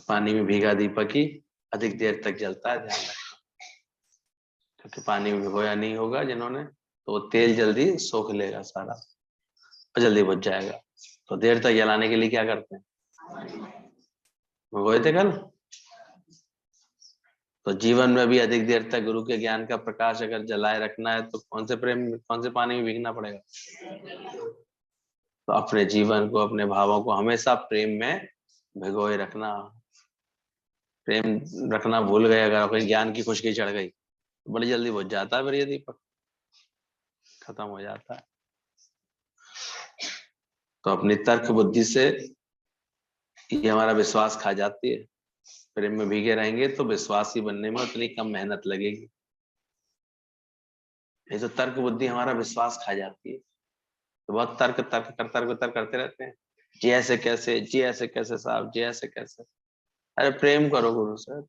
पानी में भीगा दीपक ही अधिक देर तक जलता है, ध्यान रखना। क्योंकि पानी में भिगोया नहीं होगा जिन्होंने, तो तेल जल्दी सोख लेगा सारा और जल्दी बुझ जाएगा। तो देर तक जलाने के लिए क्या करते हैं? भिगोए थे कल। तो जीवन में भी अधिक देर तक गुरु के ज्ञान का प्रकाश अगर जलाए रखना है तो कौन से पानी में भीगना पड़ेगा? तो अपने जीवन को, अपने भावों को हमेशा प्रेम में भिगोए रखना। प्रेम रखना भूल गए अगर, अपने ज्ञान की खुशकी चढ़ गई तो बड़ी जल्दी बुझ जाता है, फिर ये दीपक खत्म हो जाता है। तो अपनी तर्क बुद्धि से ये हमारा विश्वास खा जाती है। प्रेम में भीगे रहेंगे तो विश्वासी बनने में उतनी कम मेहनत लगेगी। ये तो तर्क बुद्धि हमारा विश्वास खा जाती है, तो बहुत तर्क करते रहते हैं। जी ऐसे कैसे, जी ऐसे कैसे साहब, जी ऐसे कैसे। अरे प्रेम करो गुरु से।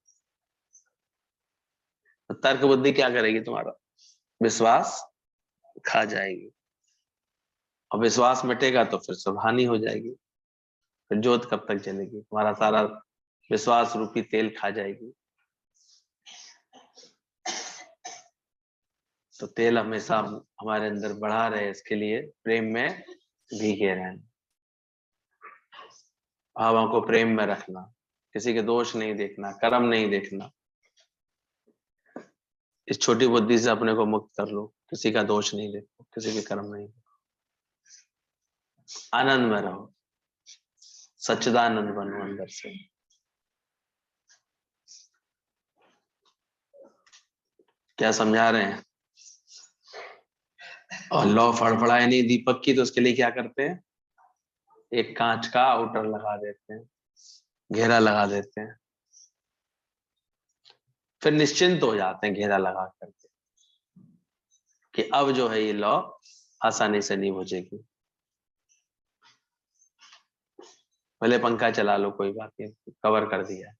तो तर्क बुद्धि क्या करेगी? तुम्हारा विश्वास खा जाएगी। और विश्वास मिटेगा तो फिर सब हानि हो जाएगी। फिर ज्योत कब तक जलेगी? तुम्हारा सारा विश्वास रूपी तेल खा जाएगी। तो तेल हमेशा हमारे अंदर बढ़ा रहे, इसके लिए प्रेम में भीगे रहना, भावों को प्रेम में रखना, किसी के दोष नहीं देखना, कर्म नहीं देखना। इस छोटी बुद्धि से अपने को मुक्त कर लो। किसी का दोष नहीं देखो, किसी के कर्म नहीं देखो, आनंद में रहो, सच्चिदानंद बनो अंदर से। क्या समझा रहे हैं? और लौ फड़फड़ाए नहीं दीपक की, तो उसके लिए क्या करते हैं? एक कांच का आउटर लगा देते हैं, घेरा लगा देते हैं। फिर निश्चिंत हो जाते हैं घेरा लगा करके कि अब जो है ये लौ आसानी से नहीं बुझेगी। भले पंखा चला लो, कोई बात नहीं, कवर कर दिया।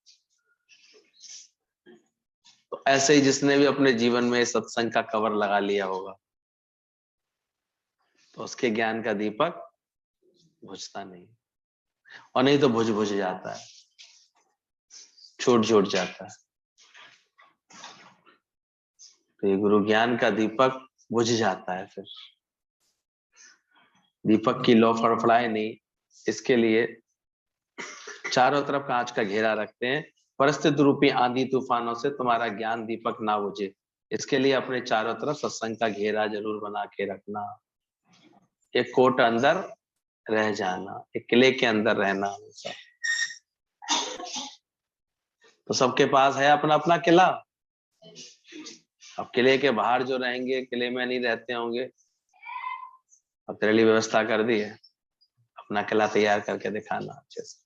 तो ऐसे ही जिसने भी अपने जीवन में सत्संग का कवर लगा लिया होगा, तो उसके ज्ञान का दीपक बुझता नहीं, और नहीं तो बुझ जाता है, छूट जाता है। तो ये गुरु ज्ञान का दीपक बुझ जाता है। फिर दीपक की लौ फड़फड़ाए नहीं, इसके लिए चारों तरफ कांच का घेरा रखते हैं। परिस्थिति रूपी आंधी तूफानों से तुम्हारा ज्ञान दीपक ना बुझे, इसके लिए अपने चारों तरफ सत्संग का घेरा जरूर बना के रखना। एक कोट अंदर रह जाना, एक किले के अंदर रहना हमेशा। तो सबके पास है अपना अपना किला। अब किले के बाहर जो रहेंगे, किले में नहीं रहते होंगे, अब तेरे लिए व्यवस्था कर दी है, अपना किला तैयार करके दिखाना अच्छे से।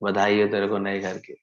बधाई हो तेरे को नए घर की।